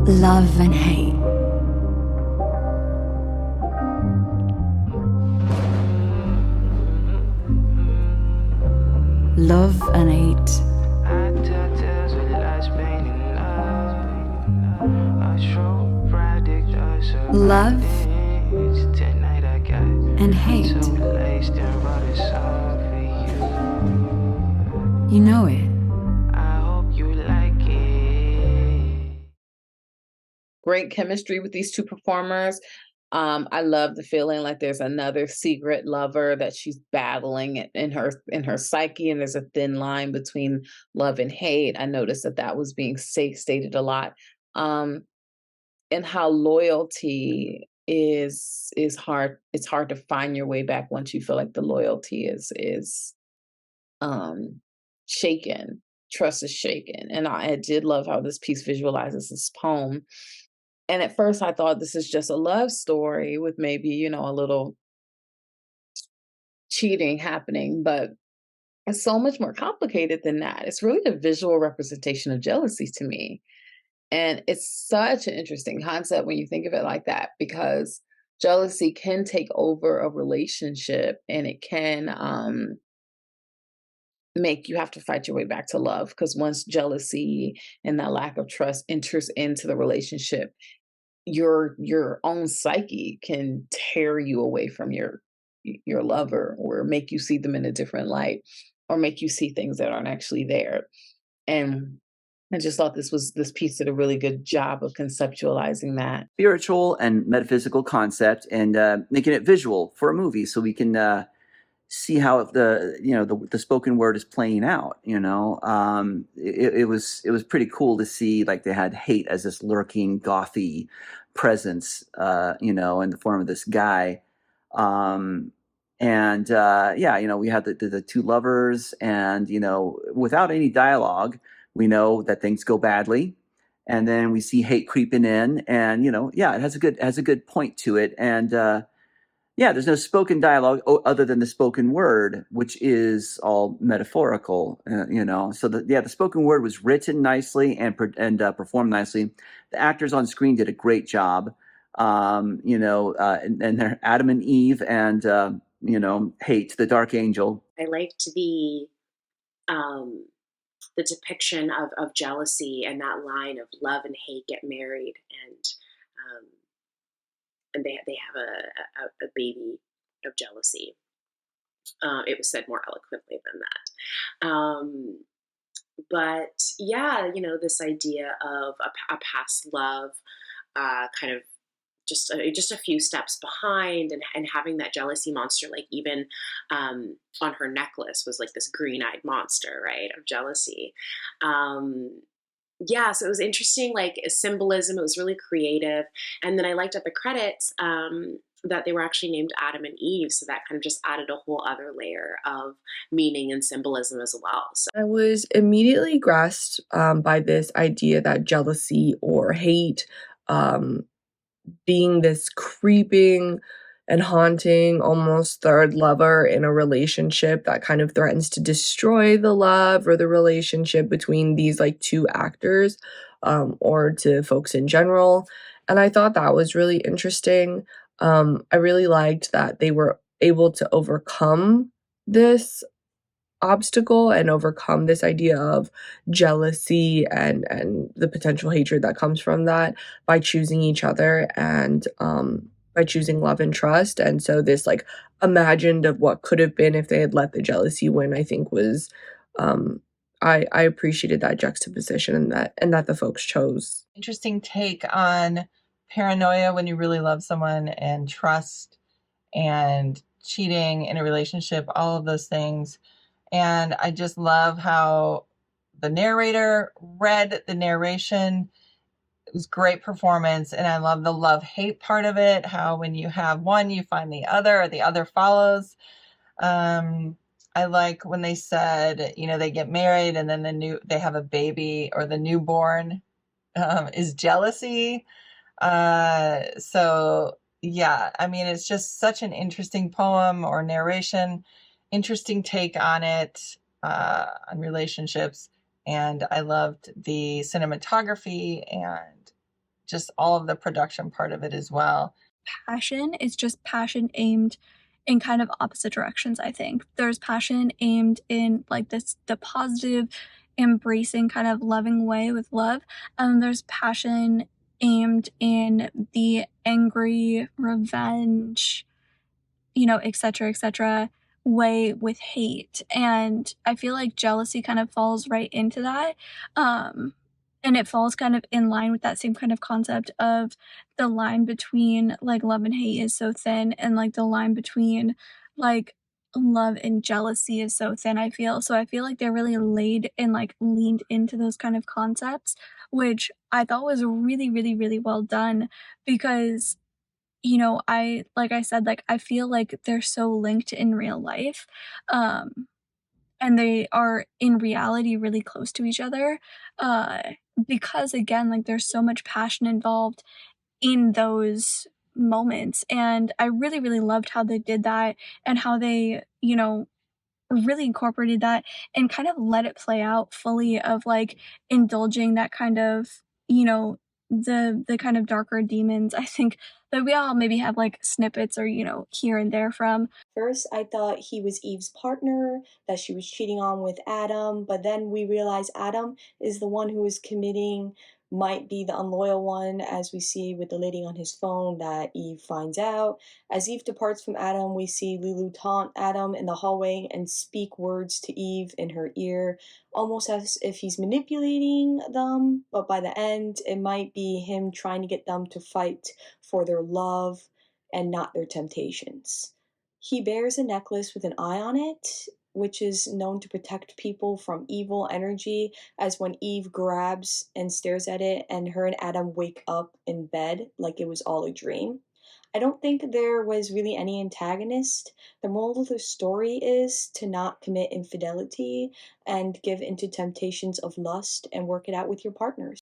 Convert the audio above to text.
love and hate. Love and hate. Love and hate. You know it. Great chemistry with these two performers. I love the feeling like there's another secret lover that she's battling in her psyche, and there's a thin line between love and hate. I noticed that was being stated a lot, and how loyalty is hard. It's hard to find your way back once you feel like the loyalty is um, shaken. Trust is shaken, and I did love how this piece visualizes this poem. And at first I thought this is just a love story with maybe, a little cheating happening, but it's so much more complicated than that. It's really a visual representation of jealousy to me. And it's such an interesting concept when you think of it like that, because jealousy can take over a relationship, and it can make you have to fight your way back to love. Because once jealousy and that lack of trust enters into the relationship, your own psyche can tear you away from your lover, or make you see them in a different light, or make you see things that aren't actually there. And I just thought this piece did a really good job of conceptualizing that. Spiritual and metaphysical concept, and making it visual for a movie, so we can see how the spoken word is playing out. It was pretty cool to see, like, they had hate as this lurking gothy presence, in the form of this guy. And yeah, we had the two lovers, and without any dialogue, we know that things go badly, and then we see hate creeping in, and yeah, it has a good point to it. And yeah, there's no spoken dialogue other than the spoken word, which is all metaphorical. So the spoken word was written nicely and performed nicely. The actors on screen did a great job. And they're Adam and Eve, and Hate, the Dark Angel. I liked the depiction of jealousy, and that line of love and hate get married, and they have a baby of jealousy. It was said more eloquently than that. But yeah, this idea of a past love, kind of just a few steps behind, and having that jealousy monster, like even on her necklace was like this green-eyed monster, right, of jealousy. Yeah, so it was interesting, like symbolism. It was really creative. And then I liked at the credits that they were actually named Adam and Eve, so that kind of just added a whole other layer of meaning and symbolism as well. So I was immediately grasped by this idea that jealousy or hate, being this creeping and haunting, almost third lover in a relationship that kind of threatens to destroy the love or the relationship between these like two actors, or to folks in general. And I thought that was really interesting. I really liked that they were able to overcome this obstacle and overcome this idea of jealousy and the potential hatred that comes from that by choosing each other, and by choosing love and trust. And so this like imagined of what could have been if they had let the jealousy win, I think was I appreciated that juxtaposition, and that the folks chose. Interesting take on paranoia when you really love someone, and trust and cheating in a relationship, all of those things. And I just love how the narrator read the narration. It was great performance. And I love the love-hate part of it, how when you have one, you find the other, or the other follows. I like when they said, they get married and then they have a baby, or the newborn is jealousy. So yeah, I mean, it's just such an interesting poem or narration, interesting take on it, on relationships. And I loved the cinematography and just all of the production part of it as well. Passion is just passion aimed in kind of opposite directions, I think. There's passion aimed in like the positive, embracing, kind of loving way with love. And there's passion aimed in the angry, revenge, etc., way with hate. And I feel like jealousy kind of falls right into that. And it falls kind of in line with that same kind of concept of the line between like love and hate is so thin, and like the line between like love and jealousy is so thin, I feel. So I feel like they're really laid and like leaned into those kind of concepts, which I thought was really, really, really well done because like I said, like I feel like they're so linked in real life. And they are in reality really close to each other. Uh, because again, like there's so much passion involved in those moments. And I really, really loved how they did that and how they, really incorporated that and kind of let it play out fully of like indulging that kind of, the kind of darker demons. I think that we all maybe have like snippets or, here and there from. First, I thought he was Eve's partner, that she was cheating on with Adam, but then we realize Adam is the one who is committing, might be the unloyal one, as we see with the lady on his phone that Eve finds out. As Eve departs from Adam, we see Lulu taunt Adam in the hallway and speak words to Eve in her ear, almost as if he's manipulating them, but by the end, it might be him trying to get them to fight for their love and not their temptations. He bears a necklace with an eye on it, which is known to protect people from evil energy, as when Eve grabs and stares at it and her and Adam wake up in bed like it was all a dream. I don't think there was really any antagonist. The moral of the story is to not commit infidelity and give into temptations of lust and work it out with your partners.